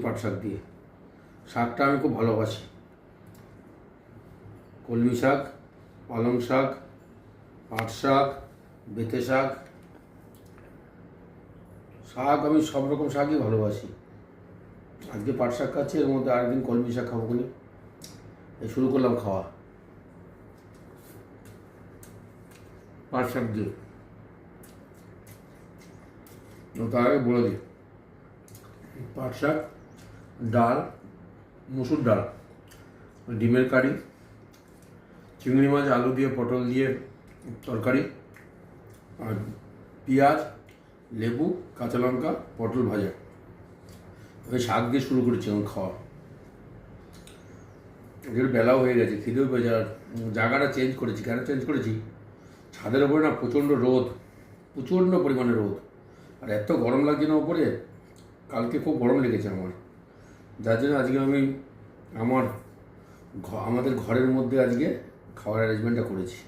পাট শাক দিয়ে। শাকটা আমি খুব ভালোবাসি। কলমি শাক, পালং শাক, পাট শাক, বেঁতে শাক, শাক আমি সব রকম শাকই ভালোবাসি। আজকে পাট শাক খাচ্ছি, এর মধ্যে আরেকদিন কলমি শাক খাবো কিনি, এই শুরু করলাম খাওয়া পাট শাক দিয়ে। তার আগে বলে দিই, পাট শাক, ডাল, মুসুর ডাল, ডিমের কারি, চিংড়ি মাছ, আলু দিয়ে, পটল দিয়ে তরকারি, আর পেঁয়াজ, লেবু, কাঁচা লঙ্কা, পটল ভাজা। ওই শাক দিয়ে শুরু করেছি এখন খাওয়া। এদের বেলাও হয়ে গেছে, খিদেও পেয়েছে। আর জায়গাটা চেঞ্জ করেছি। কেন চেঞ্জ করেছি? ছাদের ওপরে না প্রচণ্ড রোদ, প্রচণ্ড পরিমাণে রোদ, আর এত গরম লাগছে না ওপরে। কালকে খুব গরম লেগেছে আমার, যার জন্য আজকে আমি আমাদের ঘরের মধ্যে আজকে খাওয়ার অ্যারেঞ্জমেন্টটা করেছি।